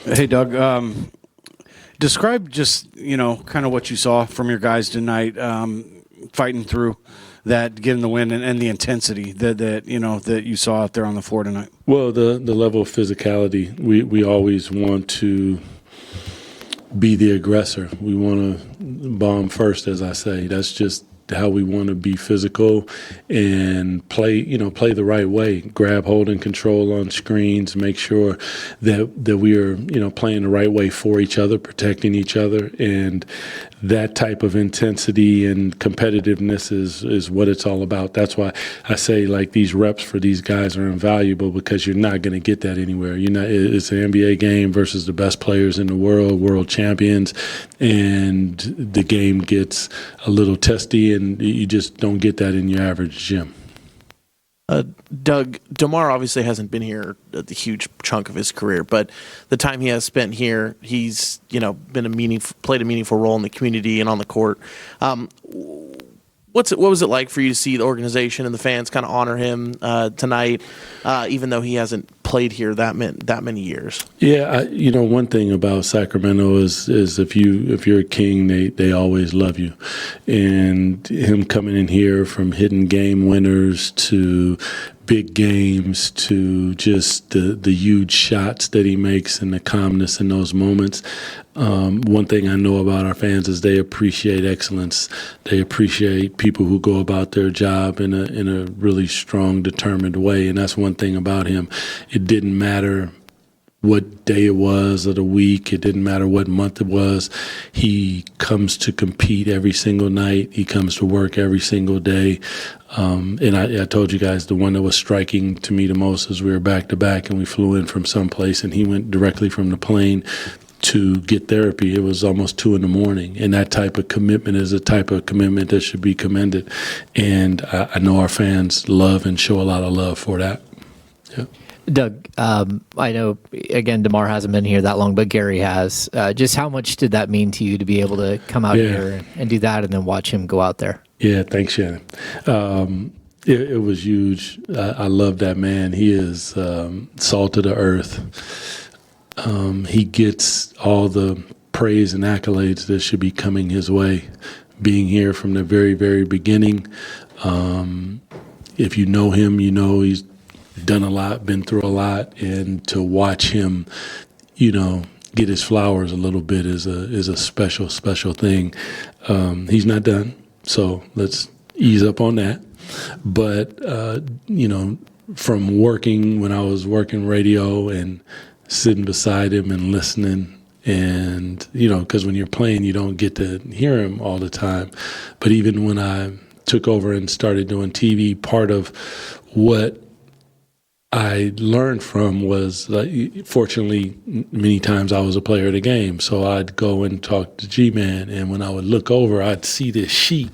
Hey, Doug. Describe just, kind of what you saw from your guys tonight, fighting through that, getting the win, and the intensity that you saw out there on the floor tonight. Well, the level of physicality, we always want to be the aggressor. We want to bomb first, as I say. That's just how we want to be physical and play the right way, grab, hold, and control on screens, make sure that we are, playing the right way for each other, protecting each other. And that type of intensity and competitiveness is what it's all about. That's why I say, like, these reps for these guys are invaluable, because you're not going to get that anywhere. It's an NBA game versus the best players in the world champions, and the game gets a little testy, and you just don't get that in your average gym. Doug, DeMar obviously hasn't been here the huge chunk of his career, but the time he has spent here, he's been played a meaningful role in the community and on the court. What was it like for you to see the organization and the fans kind of honor him tonight, even though he hasn't played here that many years? Yeah, one thing about Sacramento is if you're a king, they always love you, and him coming in here from hitting game winners to big games to just the huge shots that he makes and the calmness in those moments. One thing I know about our fans is they appreciate excellence. They appreciate people who go about their job in a really strong, determined way. And that's one thing about him. It didn't matter what day it was of the week. It didn't matter what month it was. He comes to compete every single night. He comes to work every single day. And I told you guys, the one that was striking to me the most is we were back to back and we flew in from someplace, and he went directly from the plane to get therapy. It was almost 2 a.m. And that type of commitment is a type of commitment that should be commended. And I know our fans love and show a lot of love for that. Yeah. Doug, I know, again, DeMar hasn't been here that long, but Gary has. Just how much did that mean to you to be able to come out here and do that and then watch him go out there? Yeah, thanks, Shannon. It was huge. I love that man. He is salt of the earth. He gets all the praise and accolades that should be coming his way, being here from the very, very beginning. If you know him, he's done a lot, been through a lot, and to watch him, get his flowers a little bit is a special, special thing. He's not done, so let's ease up on that. But, from working, when I was working radio and sitting beside him and listening, and, because when you're playing, you don't get to hear him all the time. But even when I took over and started doing TV, part of what I learned from was, fortunately, many times I was a player of the game. So I'd go and talk to G-Man, and when I would look over, I'd see this sheet,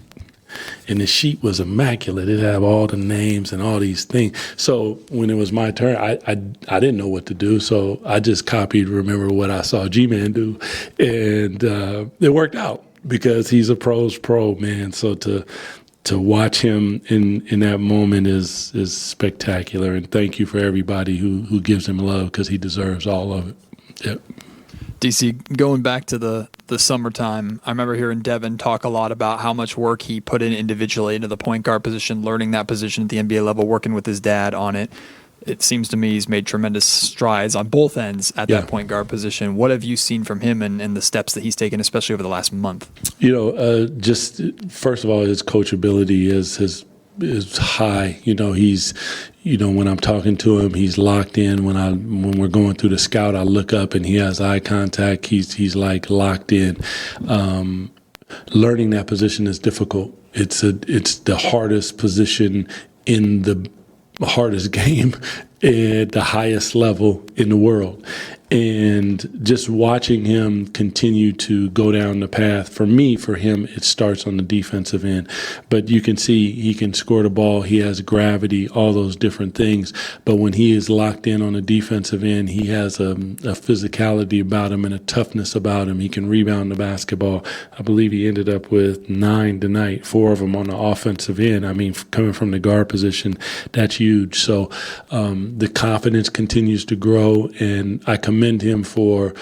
and the sheet was immaculate. It had all the names and all these things. So when it was my turn, I didn't know what to do, so I just remember what I saw G-Man do, and it worked out because he's a pro's pro, man. So to watch him in that moment is spectacular, and thank you for everybody who gives him love, because he deserves all of it. Yep. DC, going back to the summertime, I remember hearing Devin talk a lot about how much work he put in individually into the point guard position, learning that position at the NBA level, working with his dad on it. It seems to me he's made tremendous strides on both ends at that point guard position. What have you seen from him and the steps that he's taken, especially over the last month? Just first of all, his coachability is high. He's, when I'm talking to him, he's locked in. When we're going through the scout, I look up and he has eye contact. He's like locked in. Learning that position is difficult. It's the hardest position in the hardest game at the highest level in the world. And just watching him continue to go down the path, for him, it starts on the defensive end. But you can see he can score the ball. He has gravity, all those different things. But when he is locked in on the defensive end, he has a physicality about him and a toughness about him. He can rebound the basketball. I believe he ended up with 9 tonight, 4 of them on the offensive end. I mean, coming from the guard position, that's huge. So the confidence continues to grow, and I commend commend him for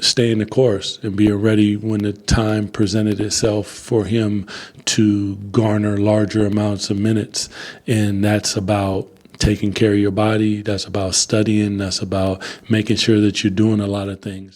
staying the course and being ready when the time presented itself for him to garner larger amounts of minutes. And that's about taking care of your body. That's about studying. That's about making sure that you're doing a lot of things.